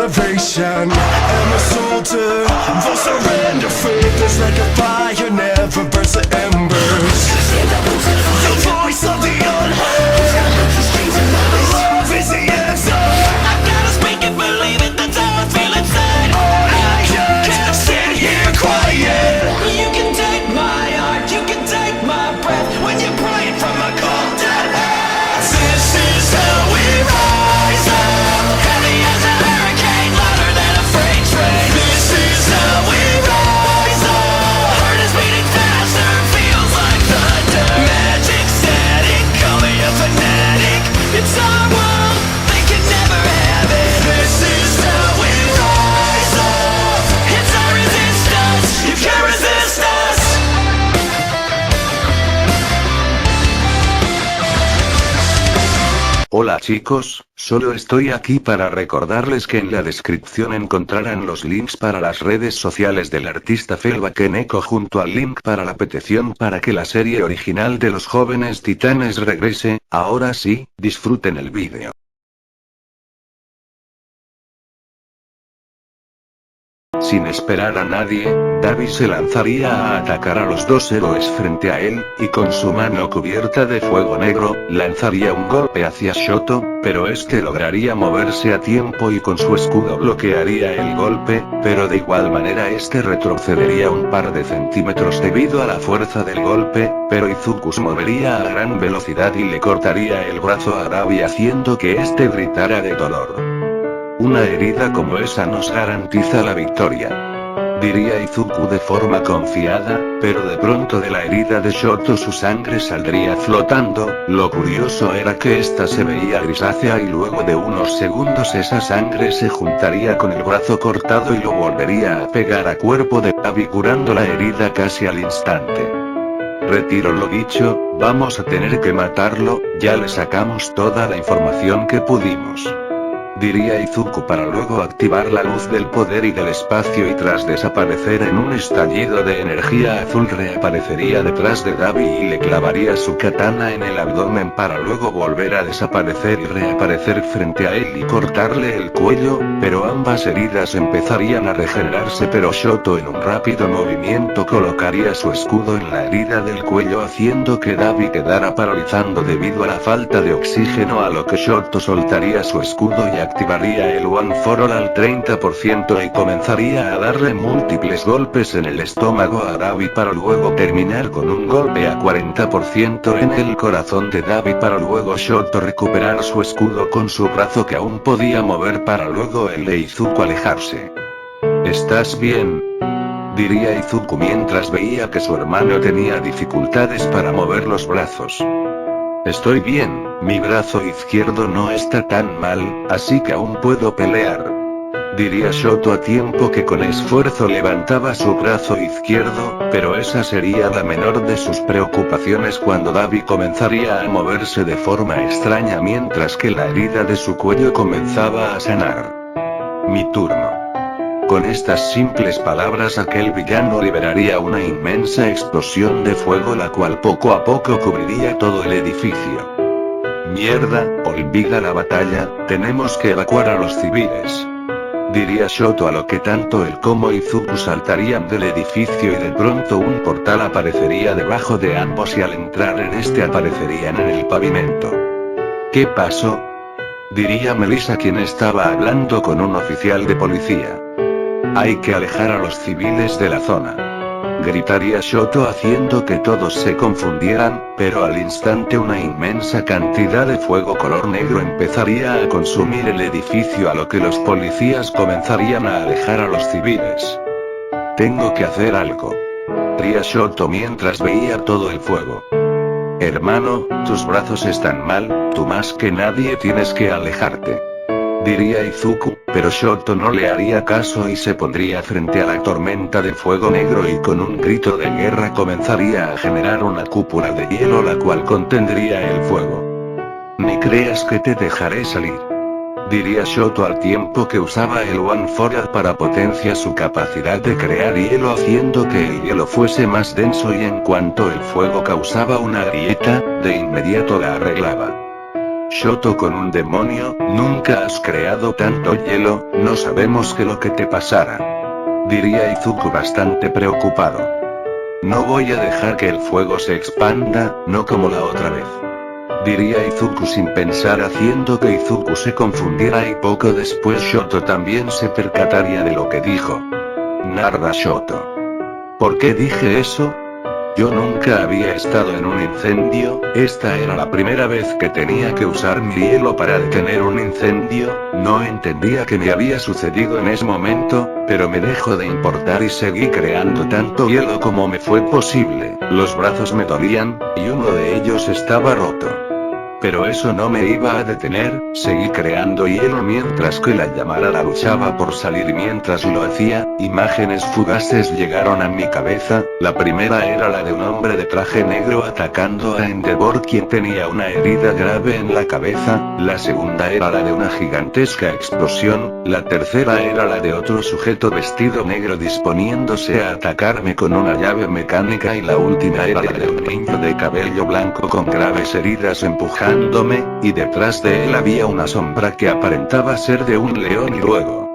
elevation. I'm a soldier, for surrender. Faith is like a fire, never burns the embers. The voice of the unheard. Love is the answer. I gotta speak and believe it, that's how I feel inside. I can't sit here quiet. You can take my heart, you can take my breath when you're praying from a cold dead heart. This is how we rise up, heavy as a hurricane, louder than a freight train. This is how we rise up, heart is beating faster, feels like thunder. Magic setting, call me a fanatic. It's our world, they can never have it. This is how we rise up, it's our resistance, you can't resist us. Hola chicos, solo estoy aquí para recordarles que en la descripción encontrarán los links para las redes sociales del artista Felbakeneko junto al link para la petición para que la serie original de los Jóvenes Titanes regrese. Ahora sí, disfruten el vídeo. Sin esperar a nadie, Dabi se lanzaría a atacar a los dos héroes frente a él, y con su mano cubierta de fuego negro, lanzaría un golpe hacia Shoto, pero este lograría moverse a tiempo y con su escudo bloquearía el golpe, pero de igual manera este retrocedería un par de centímetros debido a la fuerza del golpe, pero Izuku se movería a gran velocidad y le cortaría el brazo a Dabi haciendo que este gritara de dolor. Una herida como esa nos garantiza la victoria, diría Izuku de forma confiada, pero de pronto de la herida de Shoto su sangre saldría flotando. Lo curioso era que esta se veía grisácea y luego de unos segundos esa sangre se juntaría con el brazo cortado y lo volvería a pegar a cuerpo de Dabi curando la herida casi al instante. Retiro lo dicho, vamos a tener que matarlo, ya le sacamos toda la información que pudimos, diría Izuku para luego activar la luz del poder y del espacio y tras desaparecer en un estallido de energía azul reaparecería detrás de Dabi y le clavaría su katana en el abdomen para luego volver a desaparecer y reaparecer frente a él y cortarle el cuello, pero ambas heridas empezarían a regenerarse pero Shoto en un rápido movimiento colocaría su escudo en la herida del cuello haciendo que Dabi quedara paralizando debido a la falta de oxígeno a lo que Shoto soltaría su escudo y activaría el One for All al 30% y comenzaría a darle múltiples golpes en el estómago a Dabi para luego terminar con un golpe a 40% en el corazón de Dabi para luego Shoto recuperar su escudo con su brazo que aún podía mover para luego el de Izuku alejarse. ¿Estás bien?, diría Izuku mientras veía que su hermano tenía dificultades para mover los brazos. Estoy bien, mi brazo izquierdo no está tan mal, así que aún puedo pelear, diría Shoto a tiempo que con esfuerzo levantaba su brazo izquierdo, pero esa sería la menor de sus preocupaciones cuando Dabi comenzaría a moverse de forma extraña mientras que la herida de su cuello comenzaba a sanar. Mi turno. Con estas simples palabras aquel villano liberaría una inmensa explosión de fuego la cual poco a poco cubriría todo el edificio. Mierda, olvida la batalla, tenemos que evacuar a los civiles, diría Shoto a lo que tanto él como Izuku saltarían del edificio y de pronto un portal aparecería debajo de ambos y al entrar en este aparecerían en el pavimento. ¿Qué pasó?, diría Melissa quien estaba hablando con un oficial de policía. Hay que alejar a los civiles de la zona, gritaría Shoto haciendo que todos se confundieran, pero al instante una inmensa cantidad de fuego color negro empezaría a consumir el edificio a lo que los policías comenzarían a alejar a los civiles. Tengo que hacer algo, diría Shoto mientras veía todo el fuego. Hermano, tus brazos están mal, tú más que nadie tienes que alejarte, diría Izuku, pero Shoto no le haría caso y se pondría frente a la tormenta de fuego negro y con un grito de guerra comenzaría a generar una cúpula de hielo la cual contendría el fuego. Ni creas que te dejaré salir, diría Shoto al tiempo que usaba el One for All para potenciar su capacidad de crear hielo haciendo que el hielo fuese más denso y en cuanto el fuego causaba una grieta, de inmediato la arreglaba. Shoto con un demonio, nunca has creado tanto hielo, no sabemos qué lo que te pasara. Diría Izuku bastante preocupado. No voy a dejar que el fuego se expanda, no como la otra vez. Diría Izuku sin pensar, haciendo que Izuku se confundiera y poco después Shoto también se percataría de lo que dijo. Narra Shoto. ¿Por qué dije eso? Yo nunca había estado en un incendio, esta era la primera vez que tenía que usar mi hielo para detener un incendio, no entendía qué me había sucedido en ese momento, pero me dejó de importar y seguí creando tanto hielo como me fue posible, los brazos me dolían, y uno de ellos estaba roto. Pero eso no me iba a detener, seguí creando hielo mientras que la llamarada luchaba por salir y mientras lo hacía, imágenes fugaces llegaron a mi cabeza, la primera era la de un hombre de traje negro atacando a Endeavor quien tenía una herida grave en la cabeza, la segunda era la de una gigantesca explosión, la tercera era la de otro sujeto vestido negro disponiéndose a atacarme con una llave mecánica y la última era la de un niño de cabello blanco con graves heridas empujándome, y detrás de él había una sombra que aparentaba ser de un león y luego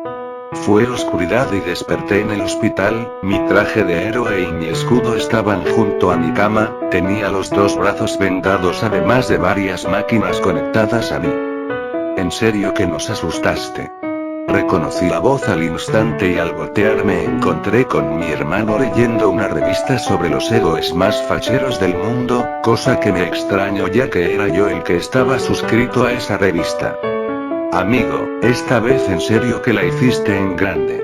fue oscuridad y desperté en el hospital, mi traje de héroe y mi escudo estaban junto a mi cama, tenía los dos brazos vendados además de varias máquinas conectadas a mí. ¿En serio que nos asustaste? Reconocí la voz al instante y al voltear me encontré con mi hermano leyendo una revista sobre los héroes más facheros del mundo, cosa que me extrañó ya que era yo el que estaba suscrito a esa revista. Amigo, esta vez en serio que la hiciste en grande.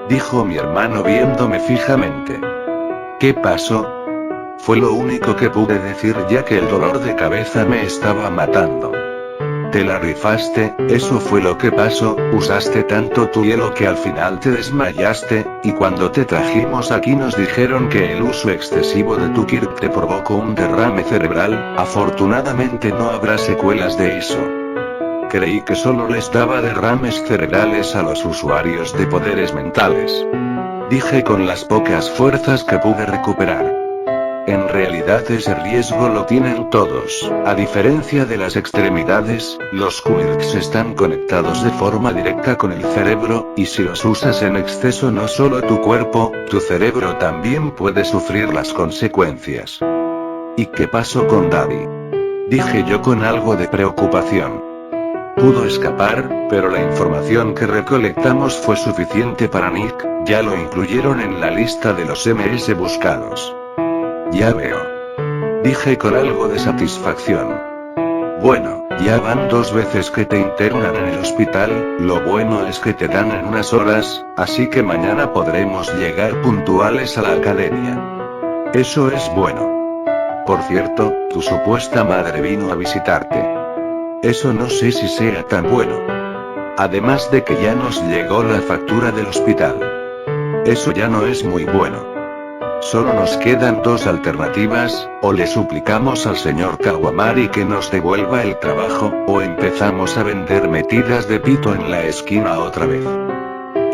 Dijo mi hermano viéndome fijamente. ¿Qué pasó? Fue lo único que pude decir ya que el dolor de cabeza me estaba matando. Te la rifaste, eso fue lo que pasó, usaste tanto tu hielo que al final te desmayaste, y cuando te trajimos aquí nos dijeron que el uso excesivo de tu Kirk te provocó un derrame cerebral, afortunadamente no habrá secuelas de eso. Creí que solo les daba derrames cerebrales a los usuarios de poderes mentales. Dije con las pocas fuerzas que pude recuperar. En realidad ese riesgo lo tienen todos, a diferencia de las extremidades, los quirks están conectados de forma directa con el cerebro, y si los usas en exceso no solo tu cuerpo, tu cerebro también puede sufrir las consecuencias. ¿Y qué pasó con Davi? Dije yo con algo de preocupación. Pudo escapar, pero la información que recolectamos fue suficiente para Nick, ya lo incluyeron en la lista de los MS buscados. Ya veo. Dije con algo de satisfacción. Bueno, ya van 2 veces que te internan en el hospital, lo bueno es que te dan en unas horas, así que mañana podremos llegar puntuales a la academia. Eso es bueno. Por cierto, tu supuesta madre vino a visitarte. Eso no sé si sea tan bueno. Además de que ya nos llegó la factura del hospital. Eso ya no es muy bueno. Solo nos quedan 2 alternativas, o le suplicamos al señor Kawamari que nos devuelva el trabajo, o empezamos a vender metidas de pito en la esquina otra vez.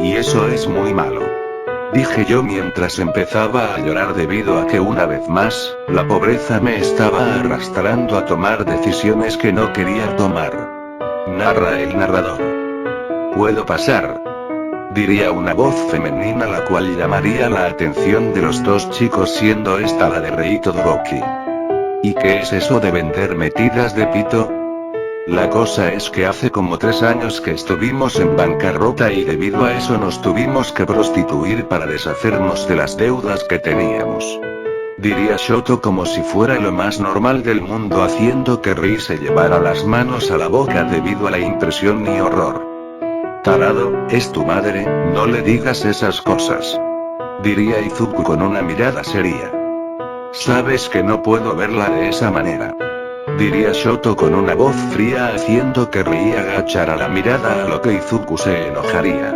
Y eso es muy malo. Dije yo mientras empezaba a llorar debido a que una vez más, la pobreza me estaba arrastrando a tomar decisiones que no quería tomar. Narra el narrador. ¿Puedo pasar? Diría una voz femenina la cual llamaría la atención de los 2 chicos siendo esta la de Rei Todoroki. ¿Y qué es eso de vender metidas de pito? La cosa es que hace como 3 años que estuvimos en bancarrota y debido a eso nos tuvimos que prostituir para deshacernos de las deudas que teníamos. Diría Shoto como si fuera lo más normal del mundo haciendo que Rei se llevara las manos a la boca debido a la impresión y horror. Tarado, es tu madre, no le digas esas cosas. Diría Izuku con una mirada seria. Sabes que no puedo verla de esa manera. Diría Shoto con una voz fría haciendo que Rei agachara la mirada a lo que Izuku se enojaría.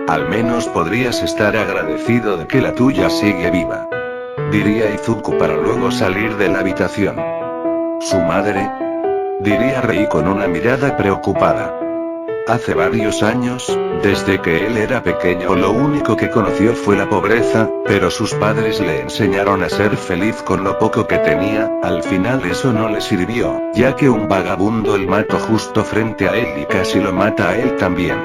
Al menos podrías estar agradecido de que la tuya sigue viva. Diría Izuku para luego salir de la habitación. ¿Su madre? Diría Rei con una mirada preocupada. Hace varios años, desde que él era pequeño lo único que conoció fue la pobreza, pero sus padres le enseñaron a ser feliz con lo poco que tenía. Al final eso no le sirvió, ya que un vagabundo lo mató justo frente a él y casi lo mata a él también.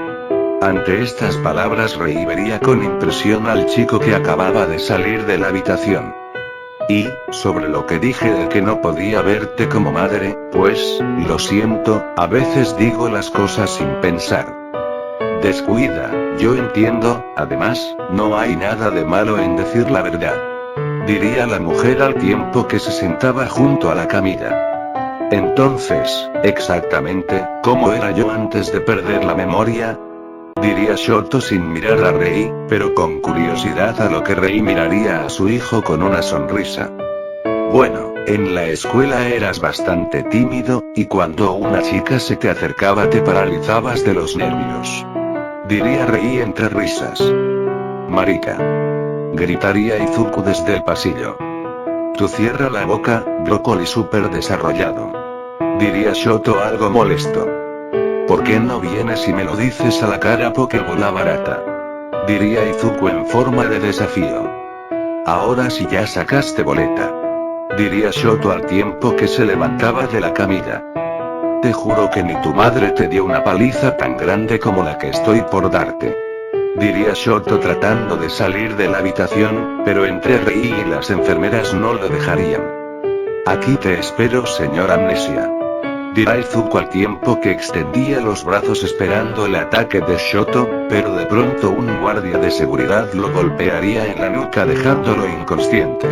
Ante estas palabras Rei vería con impresión al chico que acababa de salir de la habitación. Y, sobre lo que dije de que no podía verte como madre, pues, lo siento, a veces digo las cosas sin pensar. Descuida, yo entiendo, además, no hay nada de malo en decir la verdad. Diría la mujer al tiempo que se sentaba junto a la camilla. Entonces, exactamente, ¿cómo era yo antes de perder la memoria? Diría Shoto sin mirar a Rei, pero con curiosidad a lo que Rei miraría a su hijo con una sonrisa. Bueno, en la escuela eras bastante tímido, y cuando una chica se te acercaba te paralizabas de los nervios. Diría Rei entre risas. Marica. Gritaría Izuku desde el pasillo. Tú cierra la boca, brócoli súper desarrollado. Diría Shoto algo molesto. ¿Por qué no vienes y me lo dices a la cara, Pokébola barata? Diría Izuku en forma de desafío. Ahora sí ya sacaste boleta. Diría Shoto al tiempo que se levantaba de la camilla. Te juro que ni tu madre te dio una paliza tan grande como la que estoy por darte. Diría Shoto tratando de salir de la habitación, pero entre Rei y las enfermeras no lo dejarían. Aquí te espero, señor Amnesia. Dirá Izuku al tiempo que extendía los brazos esperando el ataque de Shoto, pero de pronto un guardia de seguridad lo golpearía en la nuca dejándolo inconsciente.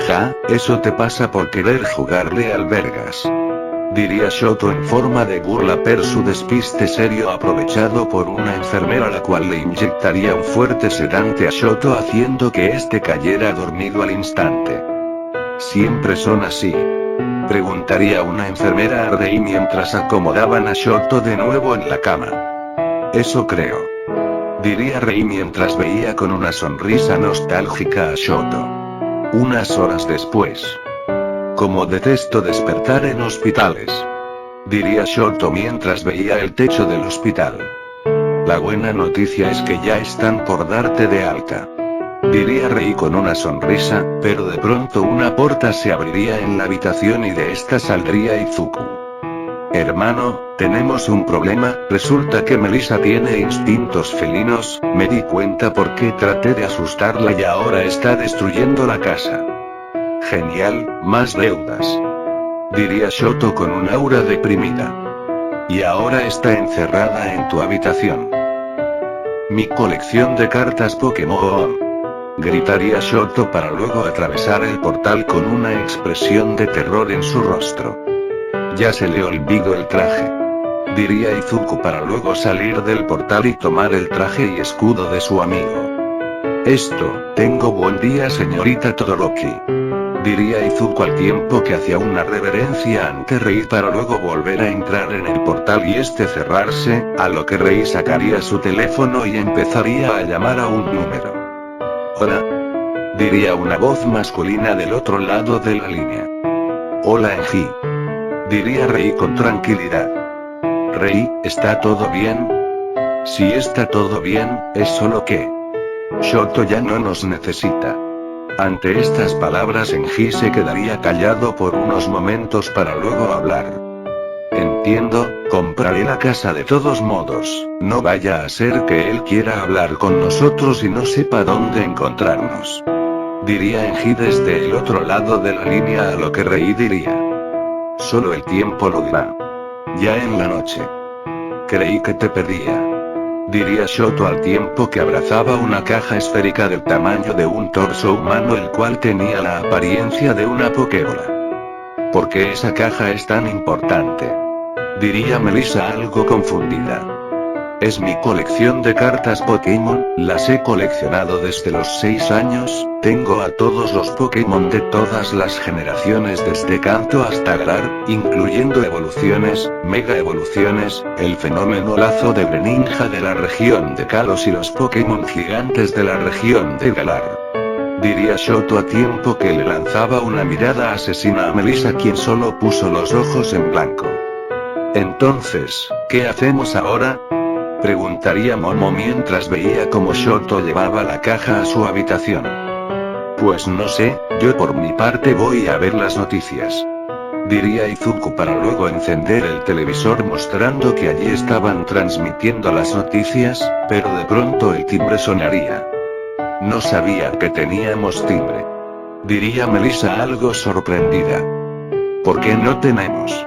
Ja, eso te pasa por querer jugarle al vergas. Diría Shoto en forma de burla, pero su despiste serio aprovechado por una enfermera a la cual le inyectaría un fuerte sedante a Shoto haciendo que este cayera dormido al instante. ¿Siempre son así?, preguntaría una enfermera a Rei mientras acomodaban a Shoto de nuevo en la cama. Eso creo. Diría Rei mientras veía con una sonrisa nostálgica a Shoto. Unas horas después. Como detesto despertar en hospitales. Diría Shoto mientras veía el techo del hospital. La buena noticia es que ya están por darte de alta. Diría Rei con una sonrisa, pero de pronto una puerta se abriría en la habitación y de esta saldría Izuku. Hermano, tenemos un problema, resulta que Melissa tiene instintos felinos, me di cuenta porque traté de asustarla y ahora está destruyendo la casa. Genial, más deudas. Diría Shoto con un aura deprimida. Y ahora está encerrada en tu habitación. Mi colección de cartas Pokémon. Gritaría Shoto para luego atravesar el portal con una expresión de terror en su rostro. Ya se le olvidó el traje. Diría Izuku para luego salir del portal y tomar el traje y escudo de su amigo. Tengo buen día, señorita Todoroki. Diría Izuku al tiempo que hacía una reverencia ante Rei para luego volver a entrar en el portal y cerrarse, a lo que Rei sacaría su teléfono y empezaría a llamar a un número. Hola. Diría una voz masculina del otro lado de la línea. Hola Enji. Diría Rei con tranquilidad. Rei, ¿está todo bien? Si está todo bien, es solo que Shoto ya no nos necesita. Ante estas palabras Enji se quedaría callado por unos momentos para luego hablar. Entiendo, compraré la casa de todos modos, no vaya a ser que él quiera hablar con nosotros y no sepa dónde encontrarnos. Diría Enji desde el otro lado de la línea, a lo que Rei diría. Solo el tiempo lo dirá. Ya en la noche. Creí que te perdía. Diría Shoto al tiempo que abrazaba una caja esférica del tamaño de un torso humano, el cual tenía la apariencia de una Pokébola. ¿Por qué esa caja es tan importante? Diría Melissa algo confundida. Es mi colección de cartas Pokémon, las he coleccionado desde los 6 años, tengo a todos los Pokémon de todas las generaciones desde Kanto hasta Galar, incluyendo evoluciones, mega evoluciones, el fenómeno lazo de Greninja de la región de Kalos y los Pokémon gigantes de la región de Galar. Diría Shoto a tiempo que le lanzaba una mirada asesina a Melissa, quien solo puso los ojos en blanco. Entonces, ¿qué hacemos ahora? Preguntaría Momo mientras veía cómo Shoto llevaba la caja a su habitación. Pues no sé, yo por mi parte voy a ver las noticias. Diría Izuku para luego encender el televisor mostrando que allí estaban transmitiendo las noticias, pero de pronto el timbre sonaría. No sabía que teníamos timbre. Diría Melissa algo sorprendida. ¿Por qué no tenemos?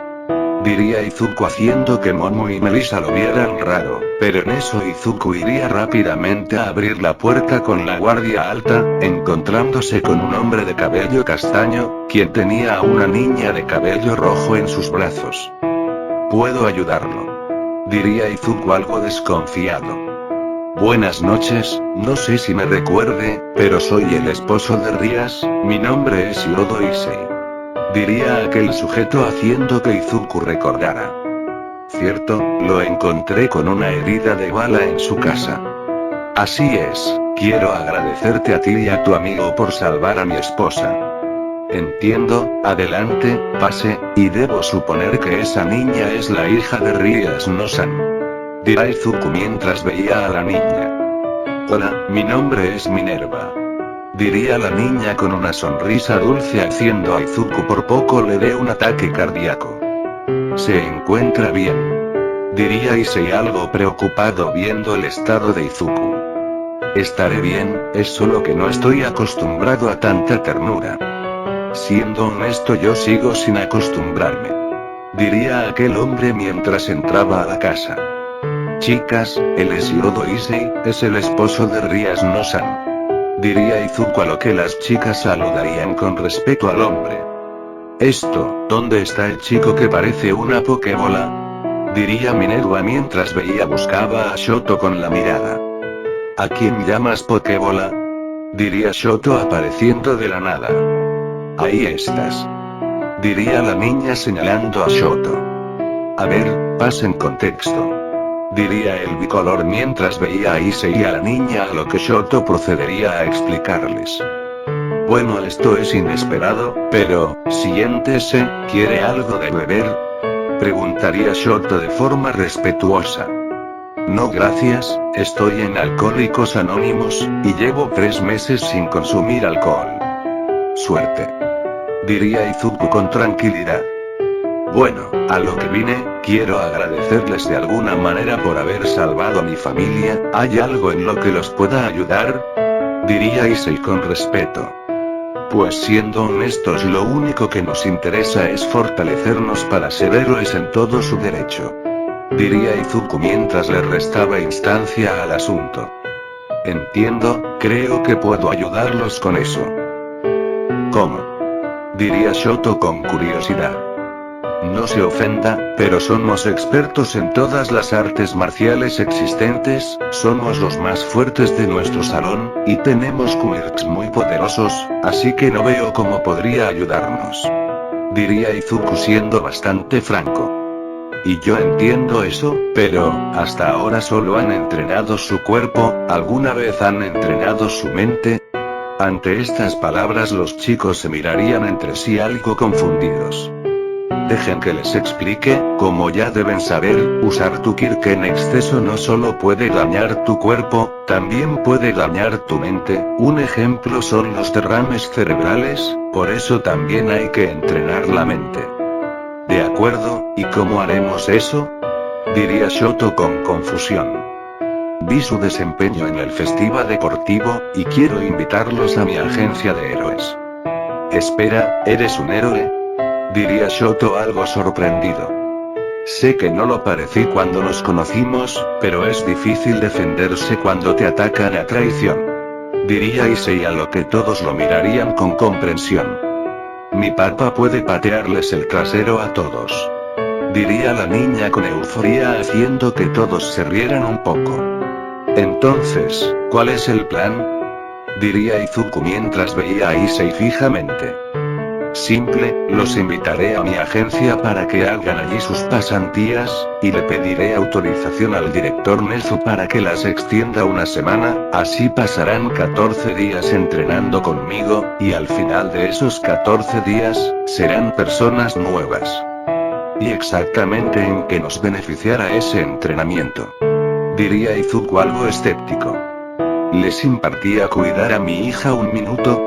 Diría Izuku haciendo que Momo y Melissa lo vieran raro, pero en eso Izuku iría rápidamente a abrir la puerta con la guardia alta, encontrándose con un hombre de cabello castaño, quien tenía a una niña de cabello rojo en sus brazos. ¿Puedo ayudarlo? Diría Izuku algo desconfiado. Buenas noches, no sé si me recuerde, pero soy el esposo de Rías, mi nombre es Yodo Issei. Diría aquel sujeto haciendo que Izuku recordara. Cierto, lo encontré con una herida de bala en su casa. Así es, quiero agradecerte a ti y a tu amigo por salvar a mi esposa. Entiendo, adelante, pase, y debo suponer que esa niña es la hija de Rías no-san. Dirá Izuku mientras veía a la niña. Hola, mi nombre es Minerva. Diría la niña con una sonrisa dulce haciendo a Izuku por poco le dé un ataque cardíaco. Se encuentra bien. Diría Issei algo preocupado viendo el estado de Izuku. Estaré bien, es solo que no estoy acostumbrado a tanta ternura. Siendo honesto yo sigo sin acostumbrarme. Diría aquel hombre mientras entraba a la casa. Chicas, él es Yodo Issei, es el esposo de Rías no-san. Diría Izuku a lo que las chicas saludarían con respeto al hombre. ¿Dónde está el chico que parece una pokébola? Diría Minerva mientras buscaba a Shoto con la mirada. ¿A quién llamas pokébola? Diría Shoto apareciendo de la nada. Ahí estás. Diría la niña señalando a Shoto. A ver, pasen contexto. Diría el bicolor mientras veía a Issei y a la niña a lo que Shoto procedería a explicarles. Bueno, esto es inesperado, pero, siéntese, ¿quiere algo de beber? Preguntaría Shoto de forma respetuosa. No gracias, estoy en Alcohólicos Anónimos, y llevo 3 meses sin consumir alcohol. Suerte. Diría Izuku con tranquilidad. Bueno, a lo que vine, quiero agradecerles de alguna manera por haber salvado a mi familia, ¿hay algo en lo que los pueda ayudar? Diría Issei con respeto. Pues siendo honestos lo único que nos interesa es fortalecernos para ser héroes en todo su derecho. Diría Izuku mientras le restaba instancia al asunto. Entiendo, creo que puedo ayudarlos con eso. ¿Cómo? Diría Shoto con curiosidad. No se ofenda, pero somos expertos en todas las artes marciales existentes, somos los más fuertes de nuestro salón, y tenemos quirks muy poderosos, así que no veo cómo podría ayudarnos. Diría Izuku siendo bastante franco. Y yo entiendo eso, pero, hasta ahora solo han entrenado su cuerpo, ¿alguna vez han entrenado su mente? Ante estas palabras los chicos se mirarían entre sí algo confundidos. Dejen que les explique, como ya deben saber, usar tu quirk en exceso no solo puede dañar tu cuerpo, también puede dañar tu mente, un ejemplo son los derrames cerebrales, por eso también hay que entrenar la mente. ¿De acuerdo, y cómo haremos eso? Diría Shoto con confusión. Vi su desempeño en el festival deportivo, y quiero invitarlos a mi agencia de héroes. Espera, ¿eres un héroe? Diría Shoto algo sorprendido. Sé que no lo parecí cuando nos conocimos, pero es difícil defenderse cuando te atacan a traición. Diría Issei a lo que todos lo mirarían con comprensión. Mi papá puede patearles el trasero a todos. Diría la niña con euforia haciendo que todos se rieran un poco. Entonces, ¿cuál es el plan? Diría Izuku mientras veía a Issei fijamente. Simple, los invitaré a mi agencia para que hagan allí sus pasantías, y le pediré autorización al director Nezu para que las extienda una semana, así pasarán 14 días entrenando conmigo, y al final de esos 14 días, serán personas nuevas. ¿Y exactamente en qué nos beneficiará ese entrenamiento? Diría Izuku algo escéptico. ¿Les impartía cuidar a mi hija un minuto?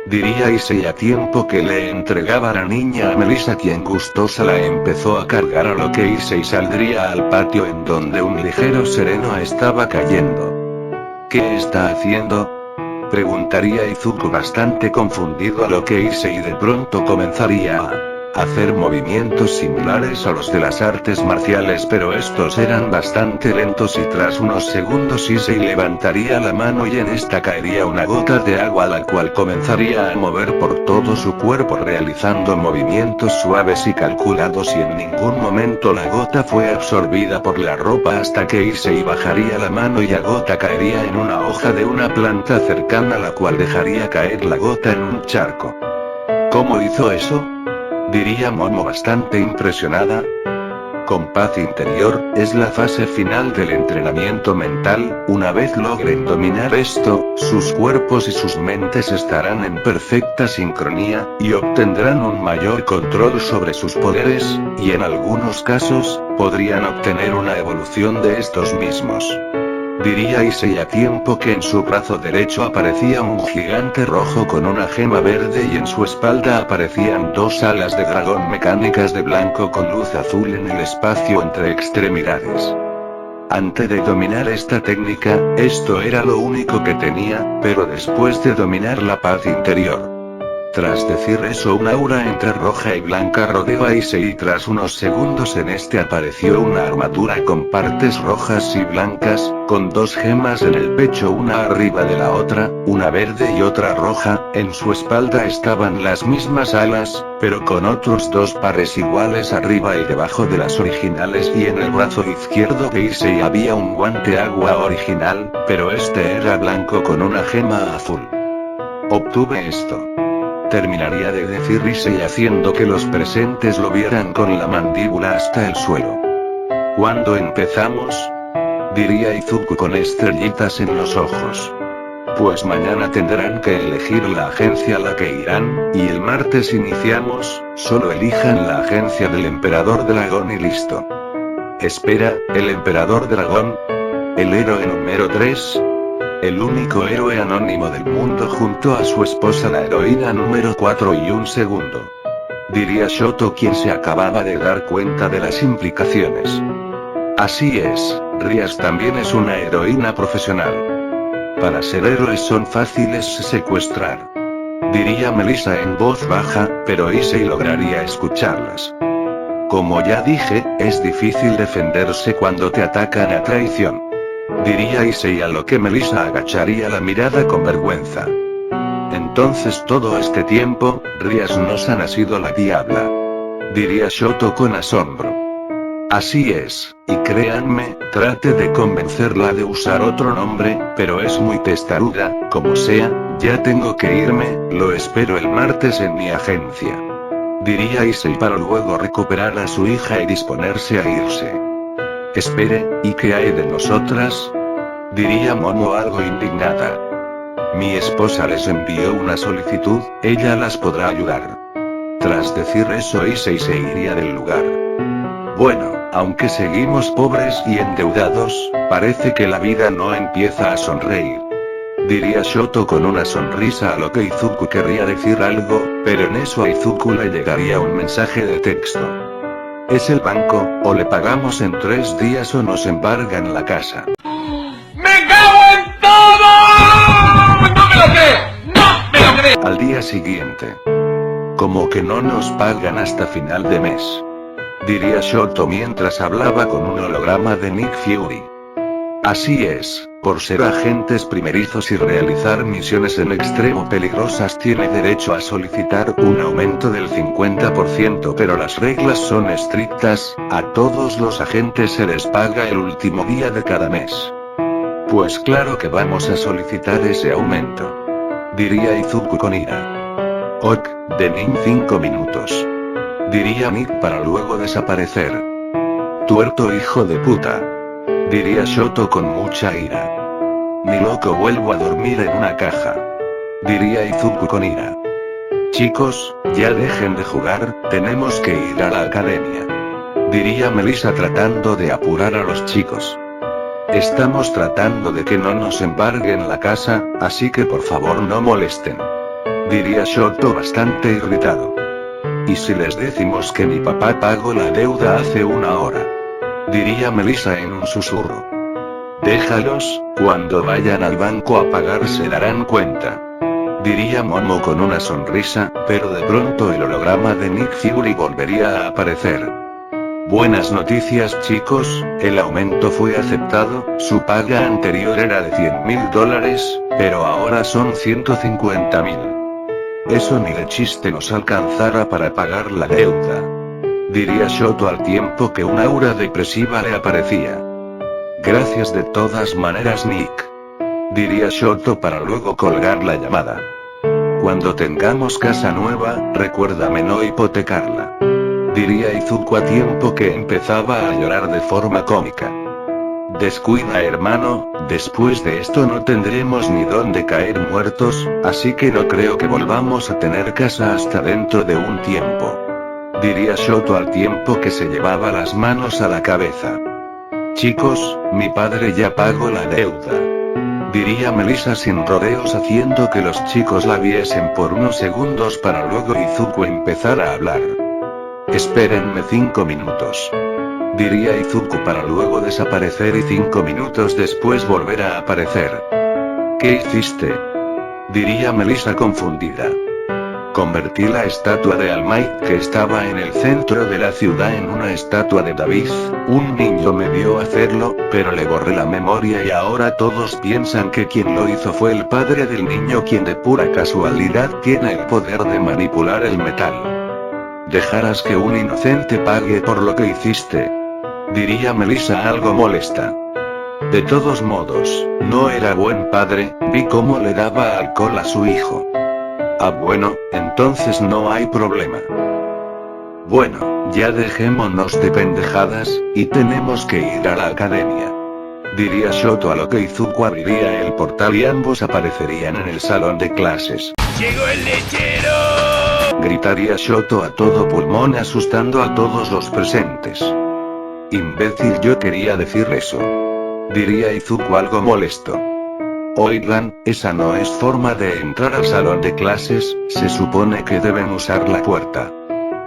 Diría Issei a tiempo que le entregaba a la niña a Melissa, quien gustosa la empezó a cargar, a lo que Issei saldría al patio en donde un ligero sereno estaba cayendo. ¿Qué está haciendo?, preguntaría Izuku bastante confundido, a lo que Issei de pronto comenzaría a hacer movimientos similares a los de las artes marciales, pero estos eran bastante lentos, y tras unos segundos Issei levantaría la mano y en esta caería una gota de agua, la cual comenzaría a mover por todo su cuerpo realizando movimientos suaves y calculados, y en ningún momento la gota fue absorbida por la ropa, hasta que Issei bajaría la mano y la gota caería en una hoja de una planta cercana, la cual dejaría caer la gota en un charco. ¿Cómo hizo eso?, diría Momo bastante impresionada. Con paz interior, es la fase final del entrenamiento mental. Una vez logren dominar esto, sus cuerpos y sus mentes estarán en perfecta sincronía, y obtendrán un mayor control sobre sus poderes, y en algunos casos, podrían obtener una evolución de estos mismos. Diría Issei a tiempo que en su brazo derecho aparecía un gigante rojo con una gema verde, y en su espalda aparecían dos alas de dragón mecánicas de blanco con luz azul en el espacio entre extremidades. Antes de dominar esta técnica, esto era lo único que tenía, pero después de dominar la paz interior. Tras decir eso, un aura entre roja y blanca rodeó a Issei, y tras unos segundos en este apareció una armadura con partes rojas y blancas, con dos gemas en el pecho, una arriba de la otra, una verde y otra roja. En su espalda estaban las mismas alas, pero con otros dos pares iguales arriba y debajo de las originales, y en el brazo izquierdo de Issei había un guante agua original, pero este era blanco con una gema azul. Obtuve esto. Terminaría de decir Issei haciendo que los presentes lo vieran con la mandíbula hasta el suelo. ¿Cuándo empezamos?, diría Izuku con estrellitas en los ojos. Pues mañana tendrán que elegir la agencia a la que irán, y el martes iniciamos. Solo elijan la agencia del Emperador Dragón y listo. Espera, ¿el Emperador Dragón? ¿El héroe número 3? El único héroe anónimo del mundo junto a su esposa, la heroína número 4, y un segundo. Diría Shoto, quien se acababa de dar cuenta de las implicaciones. Así es, Rias también es una heroína profesional. Para ser héroes son fáciles secuestrar. Diría Melissa en voz baja, pero Issei lograría escucharlas. Como ya dije, es difícil defenderse cuando te atacan a traición. Diría Issei, a lo que Melissa agacharía la mirada con vergüenza. Entonces todo este tiempo, Rias nos ha sido la diabla. Diría Shoto con asombro. Así es, y créanme, trate de convencerla de usar otro nombre, pero es muy testaruda. Como sea, ya tengo que irme, lo espero el martes en mi agencia. Diría Issei para luego recuperar a su hija y disponerse a irse. Espere, ¿y qué hay de nosotras?, diría Momo algo indignada. Mi esposa les envió una solicitud, ella las podrá ayudar. Tras decir eso, Issei se iría del lugar. Bueno, aunque seguimos pobres y endeudados, parece que la vida no empieza a sonreír. Diría Shoto con una sonrisa, a lo que Izuku querría decir algo, pero en eso a Izuku le llegaría un mensaje de texto. Es el banco, o le pagamos en 3 días o nos embargan la casa. ¡Me cago en todo! ¡No me lo creo! ¡No me lo creo! Al día siguiente. Como que no nos pagan hasta final de mes. Diría Shoto mientras hablaba con un holograma de Nick Fury. Así es, por ser agentes primerizos y realizar misiones en extremo peligrosas tiene derecho a solicitar un aumento del 50%, pero las reglas son estrictas, a todos los agentes se les paga el último día de cada mes. Pues claro que vamos a solicitar ese aumento. Diría Izuku con ira. Ok, denim 5 minutos. Diría Nick para luego desaparecer. Tuerto hijo de puta. Diría Shoto con mucha ira. Ni loco vuelvo a dormir en una caja. Diría Izuku con ira. Chicos, ya dejen de jugar, tenemos que ir a la academia. Diría Melissa tratando de apurar a los chicos. Estamos tratando de que no nos embarguen la casa, así que por favor no molesten. Diría Shoto bastante irritado. ¿Y si les decimos que mi papá pagó la deuda hace una hora? Diría Melissa en un susurro. Déjalos, cuando vayan al banco a pagar se darán cuenta. Diría Momo con una sonrisa, pero de pronto el holograma de Nick Fury volvería a aparecer. Buenas noticias chicos, el aumento fue aceptado, su paga anterior era de $100.000, pero ahora son 150.000. Eso ni de chiste nos alcanzará para pagar la deuda. Diría Shoto al tiempo que una aura depresiva le aparecía. Gracias de todas maneras Nick. Diría Shoto para luego colgar la llamada. Cuando tengamos casa nueva, recuérdame no hipotecarla. Diría Izuku a tiempo que empezaba a llorar de forma cómica. Descuida hermano, después de esto no tendremos ni dónde caer muertos, así que no creo que volvamos a tener casa hasta dentro de un tiempo. Diría Shoto al tiempo que se llevaba las manos a la cabeza. Chicos, mi padre ya pagó la deuda. Diría Melissa sin rodeos haciendo que los chicos la viesen por unos segundos para luego Izuku empezar a hablar. Espérenme 5 minutos. Diría Izuku para luego desaparecer y 5 minutos después volver a aparecer. ¿Qué hiciste? Diría Melissa confundida. Convertí la estatua de All Might que estaba en el centro de la ciudad en una estatua de David. Un niño me vio hacerlo, pero le borré la memoria y ahora todos piensan que quien lo hizo fue el padre del niño quien de pura casualidad tiene el poder de manipular el metal. ¿Dejarás que un inocente pague por lo que hiciste? Diría Melissa algo molesta. De todos modos, no era buen padre, vi cómo le daba alcohol a su hijo. Ah bueno, entonces no hay problema. Bueno, ya dejémonos de pendejadas, y tenemos que ir a la academia. Diría Shoto a lo que Izuku abriría el portal y ambos aparecerían en el salón de clases. ¡Llegó el lechero! Gritaría Shoto a todo pulmón asustando a todos los presentes. Imbécil, yo quería decir eso. Diría Izuku algo molesto. Oigan, esa no es forma de entrar al salón de clases, se supone que deben usar la puerta.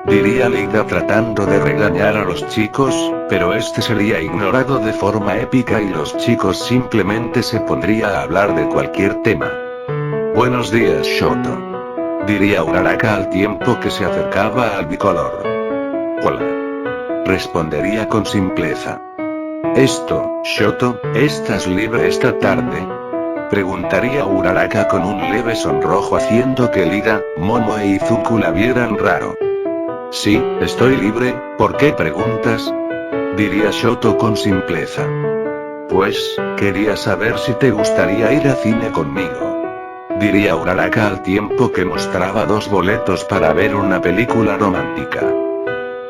Diría Leida tratando de regañar a los chicos, pero este sería ignorado de forma épica y los chicos simplemente se pondría a hablar de cualquier tema. Buenos días Shoto. Diría Uraraka al tiempo que se acercaba al bicolor. Hola. Respondería con simpleza. Shoto, ¿estás libre esta tarde? Preguntaría Uraraka con un leve sonrojo haciendo que Lida, Momo e Izuku la vieran raro. Sí, estoy libre, ¿por qué preguntas? Diría Shoto con simpleza. Pues, quería saber si te gustaría ir a cine conmigo. Diría Uraraka al tiempo que mostraba 2 boletos para ver una película romántica.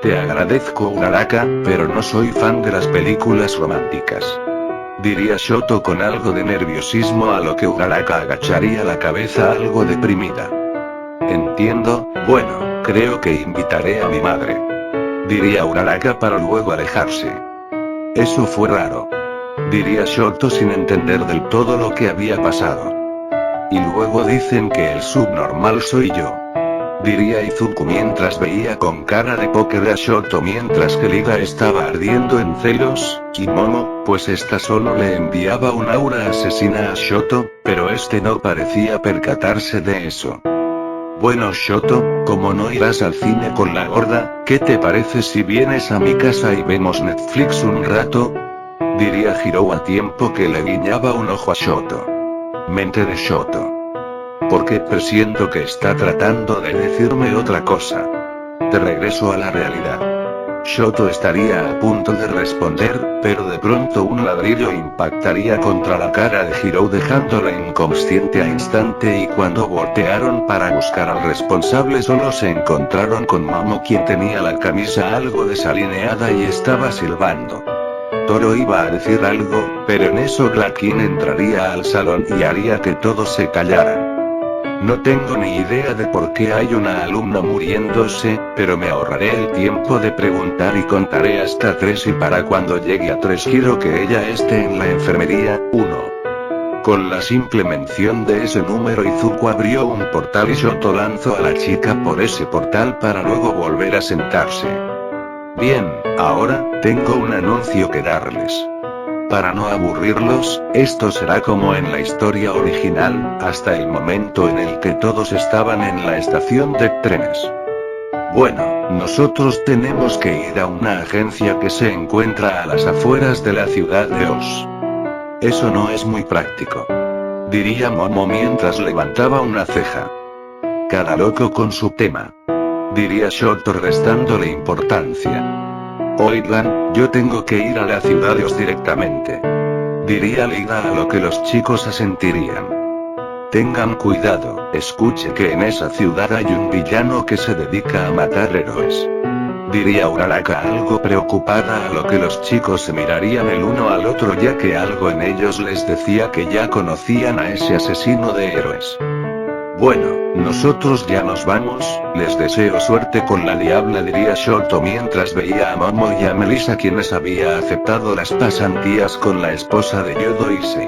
Te agradezco Uraraka, pero no soy fan de las películas románticas. Diría Shoto con algo de nerviosismo a lo que Uraraka agacharía la cabeza algo deprimida. Entiendo, bueno, creo que invitaré a mi madre. Diría Uraraka para luego alejarse. Eso fue raro. Diría Shoto sin entender del todo lo que había pasado. Y luego dicen que el subnormal soy yo. Diría Izuku mientras veía con cara de póker a Shoto mientras que Lida estaba ardiendo en celos, y Momo, pues esta solo le enviaba un aura asesina a Shoto, pero este no parecía percatarse de eso. Bueno Shoto, como no irás al cine con la gorda, ¿qué te parece si vienes a mi casa y vemos Netflix un rato? Diría Hiro a tiempo que le guiñaba un ojo a Shoto. Mente de Shoto. Porque presiento que está tratando de decirme otra cosa. De regreso a la realidad. Shoto estaría a punto de responder, pero de pronto un ladrillo impactaría contra la cara de Hiro dejándola inconsciente a instante y cuando voltearon para buscar al responsable solo se encontraron con Momo quien tenía la camisa algo desalineada y estaba silbando. Toro iba a decir algo, pero en eso Glakin entraría al salón y haría que todos se callaran. No tengo ni idea de por qué hay una alumna muriéndose, pero me ahorraré el tiempo de preguntar y contaré hasta 3 y para cuando llegue a 3 quiero que ella esté en la enfermería. 1. Con la simple mención de ese número Izuku abrió un portal y Shoto lanzó a la chica por ese portal para luego volver a sentarse. Bien, ahora, tengo un anuncio que darles. Para no aburrirlos, esto será como en la historia original, hasta el momento en el que todos estaban en la estación de trenes. Bueno, nosotros tenemos que ir a una agencia que se encuentra a las afueras de la ciudad de Oz. Eso no es muy práctico, diría Momo mientras levantaba una ceja. Cada loco con su tema, diría Shoto restándole importancia. Oigan, yo tengo que ir a la ciudad de Oz directamente, diría Leida a lo que los chicos asentirían. Tengan cuidado, escuche que en esa ciudad hay un villano que se dedica a matar héroes, diría Uraraka algo preocupada a lo que los chicos se mirarían el uno al otro ya que algo en ellos les decía que ya conocían a ese asesino de héroes. Bueno, nosotros ya nos vamos, les deseo suerte con la diabla diría Shoto mientras veía a Momo y a Melissa quienes había aceptado las pasantías con la esposa de Yodo Issei.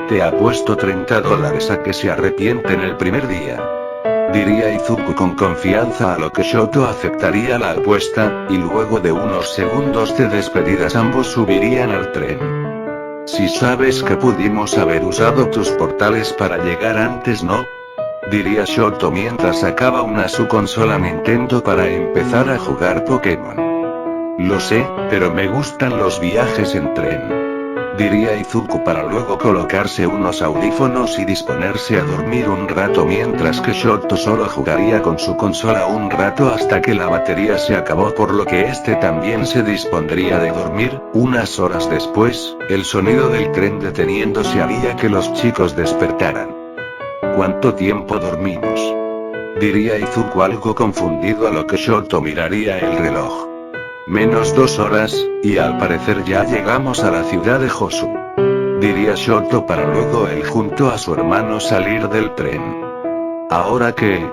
Te apuesto $30 a que se arrepienten el primer día, diría Izuku con confianza a lo que Shoto aceptaría la apuesta, y luego de unos segundos de despedidas ambos subirían al tren. Si sabes que pudimos haber usado tus portales para llegar antes, ¿no? Diría Shoto mientras sacaba su consola Nintendo para empezar a jugar Pokémon. Lo sé, pero me gustan los viajes en tren, diría Izuku para luego colocarse unos audífonos y disponerse a dormir un rato mientras que Shoto solo jugaría con su consola un rato hasta que la batería se acabó por lo que este también se dispondría de dormir. Unas horas después, el sonido del tren deteniéndose haría que los chicos despertaran. ¿Cuánto tiempo dormimos? Diría Izuku algo confundido a lo que Shoto miraría el reloj. Menos 2 horas, y al parecer ya llegamos a la ciudad de Hosu, diría Shoto para luego él junto a su hermano salir del tren. ¿Ahora qué?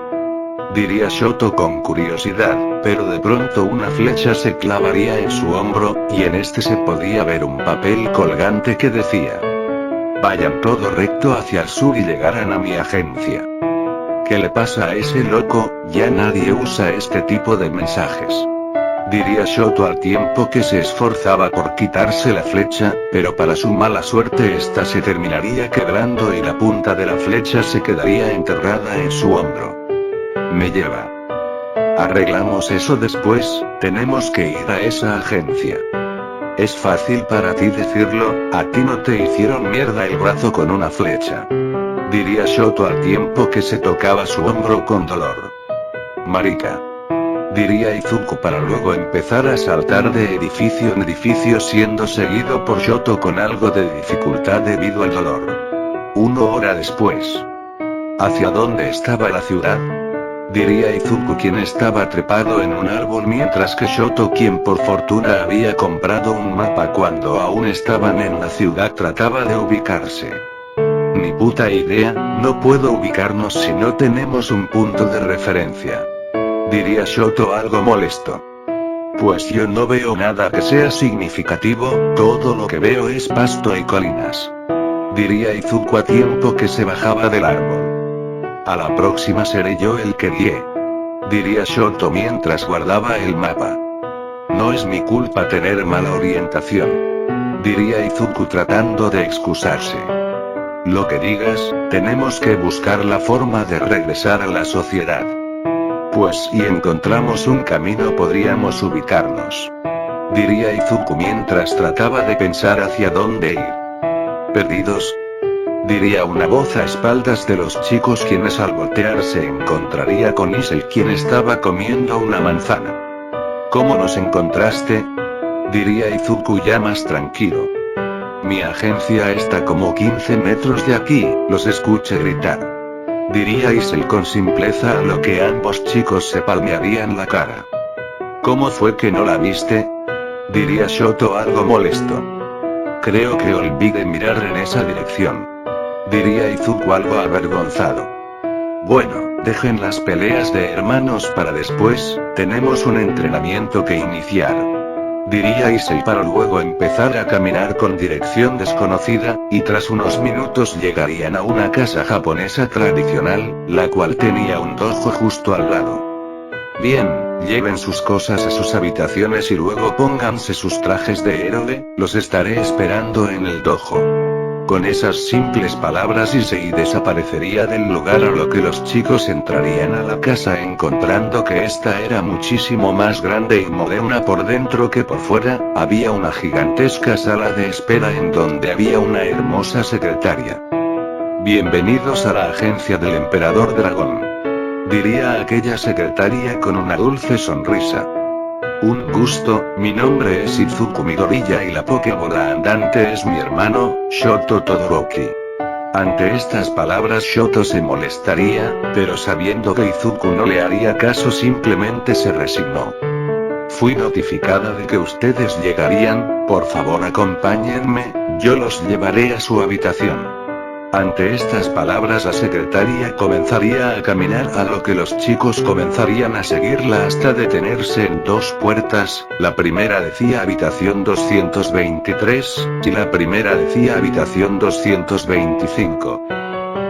Diría Shoto con curiosidad, pero de pronto una flecha se clavaría en su hombro, y en este se podía ver un papel colgante que decía: vayan todo recto hacia el sur y llegarán a mi agencia. ¿Qué le pasa a ese loco? Ya nadie usa este tipo de mensajes, diría Shoto al tiempo que se esforzaba por quitarse la flecha, pero para su mala suerte esta se terminaría quebrando y la punta de la flecha se quedaría enterrada en su hombro. Me lleva. Arreglamos eso después, tenemos que ir a esa agencia. Es fácil para ti decirlo, a ti no te hicieron mierda el brazo con una flecha, diría Shoto al tiempo que se tocaba su hombro con dolor. Marica, diría Izuku para luego empezar a saltar de edificio en edificio siendo seguido por Shoto con algo de dificultad debido al dolor. 1 hora después. ¿Hacia dónde estaba la ciudad? Diría Izuku quien estaba trepado en un árbol mientras que Shoto quien por fortuna había comprado un mapa cuando aún estaban en la ciudad trataba de ubicarse. Ni puta idea, no puedo ubicarnos si no tenemos un punto de referencia, diría Shoto algo molesto. Pues yo no veo nada que sea significativo, todo lo que veo es pasto y colinas, diría Izuku a tiempo que se bajaba del árbol. A la próxima seré yo el que guíe, diría Shoto mientras guardaba el mapa. No es mi culpa tener mala orientación, diría Izuku tratando de excusarse. Lo que digas, tenemos que buscar la forma de regresar a la sociedad. Pues si encontramos un camino podríamos ubicarnos, diría Izuku mientras trataba de pensar hacia dónde ir. ¿Perdidos? Diría una voz a espaldas de los chicos quienes al voltear se encontraría con Issei quien estaba comiendo una manzana. ¿Cómo nos encontraste? Diría Izuku ya más tranquilo. Mi agencia está como 15 metros de aquí, los escuché gritar, diría Issei con simpleza a lo que ambos chicos se palmearían la cara. ¿Cómo fue que no la viste? Diría Shoto algo molesto. Creo que olvidé mirar en esa dirección, diría Izuku algo avergonzado. Bueno, dejen las peleas de hermanos para después, tenemos un entrenamiento que iniciar. Diría Issei para luego empezar a caminar con dirección desconocida, y tras unos minutos llegarían a una casa japonesa tradicional, la cual tenía un dojo justo al lado. Bien, lleven sus cosas a sus habitaciones y luego pónganse sus trajes de héroe, los estaré esperando en el dojo. Con esas simples palabras Issei desaparecería del lugar, a lo que los chicos entrarían a la casa encontrando que esta era muchísimo más grande y moderna por dentro que por fuera. Había una gigantesca sala de espera en donde había una hermosa secretaria. Bienvenidos a la agencia del Emperador Dragón, diría aquella secretaria con una dulce sonrisa. Un gusto, mi nombre es Izuku Midoriya y la Pokébola andante es mi hermano, Shoto Todoroki. Ante estas palabras Shoto se molestaría, pero sabiendo que Izuku no le haría caso simplemente se resignó. Fui notificada de que ustedes llegarían, por favor acompáñenme, yo los llevaré a su habitación. Ante estas palabras la secretaria comenzaría a caminar, a lo que los chicos comenzarían a seguirla hasta detenerse en dos puertas, la primera decía habitación 223, y la primera decía habitación 225.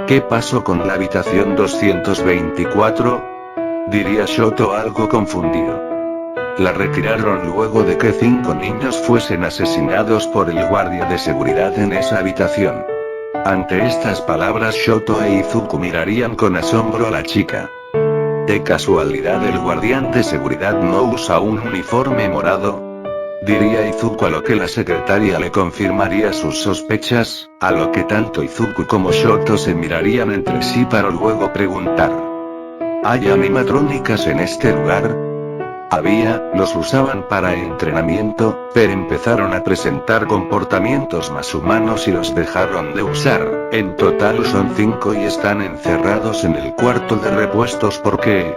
¿Qué pasó con la habitación 224? Diría Shoto algo confundido. La retiraron luego de que 5 niños fuesen asesinados por el guardia de seguridad en esa habitación. Ante estas palabras Shoto e Izuku mirarían con asombro a la chica. ¿De casualidad el guardián de seguridad no usa un uniforme morado? Diría Izuku, a lo que la secretaria le confirmaría sus sospechas, a lo que tanto Izuku como Shoto se mirarían entre sí para luego preguntar. ¿Hay animatrónicas en este lugar? Había, los usaban para entrenamiento, pero empezaron a presentar comportamientos más humanos y los dejaron de usar. En total son 5 y están encerrados en el cuarto de repuestos. ¿Por qué?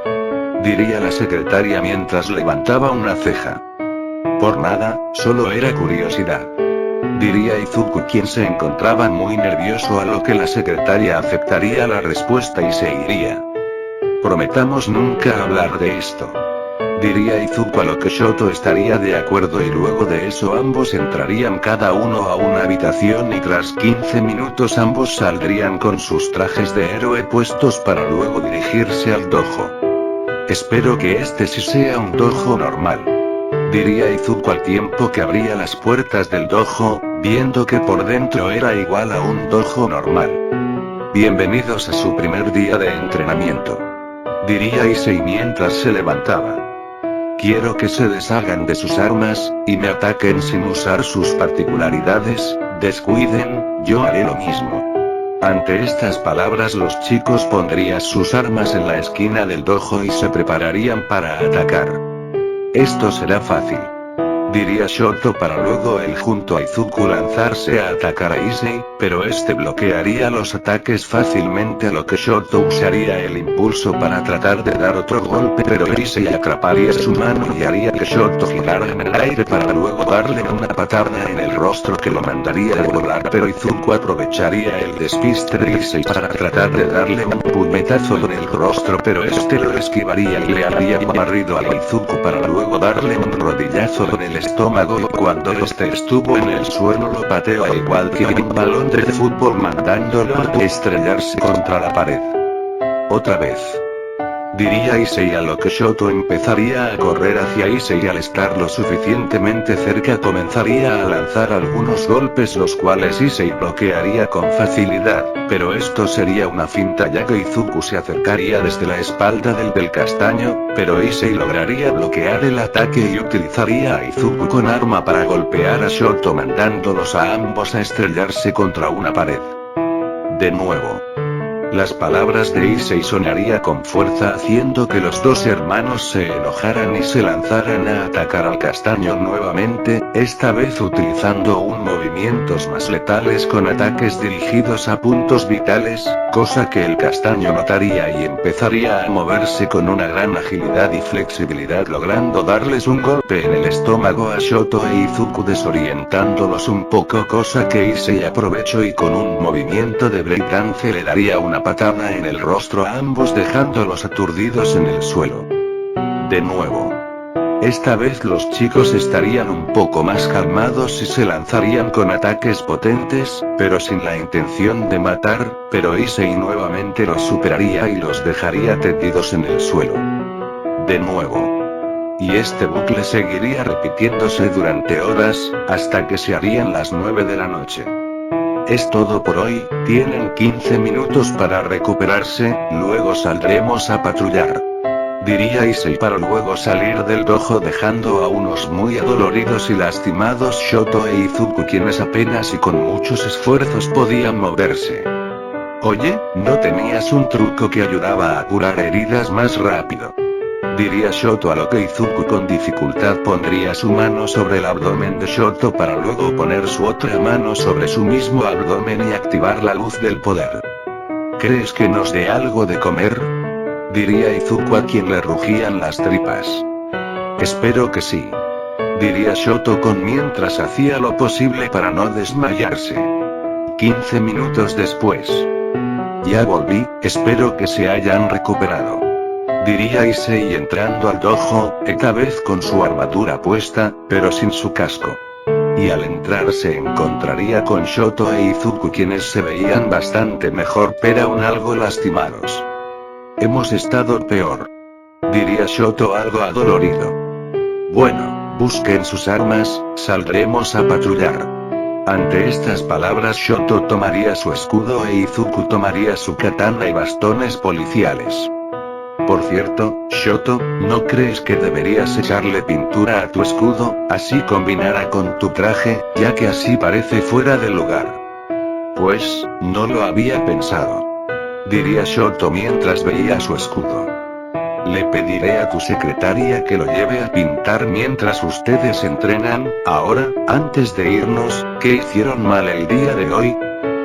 Diría la secretaria mientras levantaba una ceja. Por nada, solo era curiosidad. Diría Izuku, quien se encontraba muy nervioso, a lo que la secretaria aceptaría la respuesta y se iría. Prometamos nunca hablar de esto. Diría Izuku, a lo que Shoto estaría de acuerdo, y luego de eso ambos entrarían cada uno a una habitación y tras 15 minutos ambos saldrían con sus trajes de héroe puestos para luego dirigirse al dojo. Espero que este sí sea un dojo normal. Diría Izuku al tiempo que abría las puertas del dojo, viendo que por dentro era igual a un dojo normal. Bienvenidos a su primer día de entrenamiento. Diría Issei mientras se levantaba. Quiero que se deshagan de sus armas, y me ataquen sin usar sus particularidades. Descuiden, yo haré lo mismo. Ante estas palabras los chicos pondrían sus armas en la esquina del dojo y se prepararían para atacar. Esto será fácil. Diría Shoto para luego él junto a Izuku lanzarse a atacar a Issei, pero este bloquearía los ataques fácilmente, a lo que Shoto usaría el impulso para tratar de dar otro golpe, pero Issei atraparía su mano y haría que Shoto girara en el aire para luego darle una patada en el rostro que lo mandaría a volar, pero Izuku aprovecharía el despiste de Issei para tratar de darle un puñetazo en el rostro, pero este lo esquivaría y le haría un barrido a Izuku para luego darle un rodillazo en el estómago, y cuando este estuvo en el suelo lo pateó a igual que un balón de fútbol, mandándolo a estrellarse contra la pared. Otra vez. Diría Issei, a lo que Shoto empezaría a correr hacia Issei, y al estar lo suficientemente cerca comenzaría a lanzar algunos golpes los cuales Issei bloquearía con facilidad, pero esto sería una finta ya que Izuku se acercaría desde la espalda del castaño, pero Issei lograría bloquear el ataque y utilizaría a Izuku con arma para golpear a Shoto, mandándolos a ambos a estrellarse contra una pared. De nuevo. Las palabras de Issei sonaría con fuerza, haciendo que los dos hermanos se enojaran y se lanzaran a atacar al castaño nuevamente, esta vez utilizando aún movimientos más letales con ataques dirigidos a puntos vitales, cosa que el castaño notaría y empezaría a moverse con una gran agilidad y flexibilidad, logrando darles un golpe en el estómago a Shoto e Izuku, desorientándolos un poco, cosa que Issei aprovechó y con un movimiento de breakdance le daría una una patada en el rostro a ambos dejándolos aturdidos en el suelo. De nuevo. Esta vez los chicos estarían un poco más calmados y se lanzarían con ataques potentes, pero sin la intención de matar, pero Issei nuevamente los superaría y los dejaría tendidos en el suelo. De nuevo. Y este bucle seguiría repitiéndose durante horas, hasta que se harían las 9 de la noche. Es todo por hoy, tienen 15 minutos para recuperarse, luego saldremos a patrullar. Diría Issei para luego salir del dojo dejando a unos muy adoloridos y lastimados Shoto e Izuku quienes apenas y con muchos esfuerzos podían moverse. Oye, ¿no tenías un truco que ayudaba a curar heridas más rápido? Diría Shoto a lo que Izuku con dificultad pondría su mano sobre el abdomen de Shoto para luego poner su otra mano sobre su mismo abdomen y activar la luz del poder. ¿Crees que nos dé algo de comer? Diría Izuku a quien le rugían las tripas. Espero que sí. Diría Shoto mientras hacía lo posible para no desmayarse. 15 minutos después. Ya volví, espero que se hayan recuperado. Diría Issei entrando al dojo, esta vez con su armadura puesta, pero sin su casco. Y al entrar se encontraría con Shoto e Izuku quienes se veían bastante mejor pero aún algo lastimados. Hemos estado peor. Diría Shoto algo adolorido. Bueno, busquen sus armas, saldremos a patrullar. Ante estas palabras Shoto tomaría su escudo e Izuku tomaría su katana y bastones policiales. Por cierto, Shoto, ¿no crees que deberías echarle pintura a tu escudo, así combinará con tu traje, ya que así parece fuera de lugar? Pues, no lo había pensado. Diría Shoto mientras veía su escudo. Le pediré a tu secretaria que lo lleve a pintar mientras ustedes entrenan. Ahora, antes de irnos, ¿qué hicieron mal el día de hoy?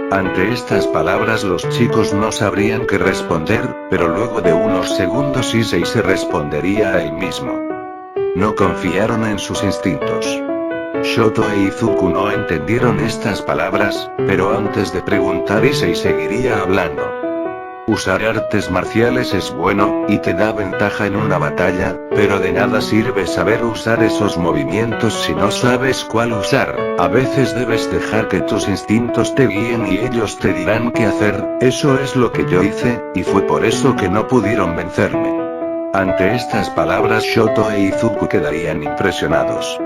Ante estas palabras los chicos no sabrían qué responder, pero luego de unos segundos Issei se respondería a él mismo. No confiaron en sus instintos. Shoto e Izuku no entendieron estas palabras, pero antes de preguntar Issei seguiría hablando. Usar artes marciales es bueno, y te da ventaja en una batalla, pero de nada sirve saber usar esos movimientos si no sabes cuál usar. A veces debes dejar que tus instintos te guíen y ellos te dirán qué hacer. Eso es lo que yo hice, y fue por eso que no pudieron vencerme. Ante estas palabras Shoto e Izuku quedarían impresionados.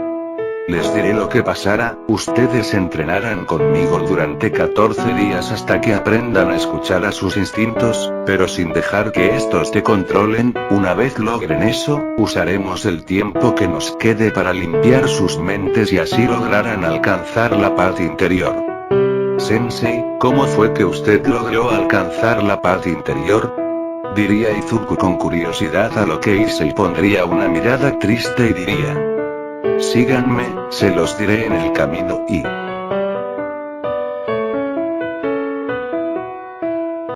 Les diré lo que pasara, ustedes entrenarán conmigo durante 14 días hasta que aprendan a escuchar a sus instintos, pero sin dejar que estos te controlen. Una vez logren eso, usaremos el tiempo que nos quede para limpiar sus mentes y así lograrán alcanzar la paz interior. Sensei, ¿cómo fue que usted logró alcanzar la paz interior? Diría Izuku con curiosidad a lo que Issei pondría una mirada triste y diría. Síganme, se los diré en el camino y...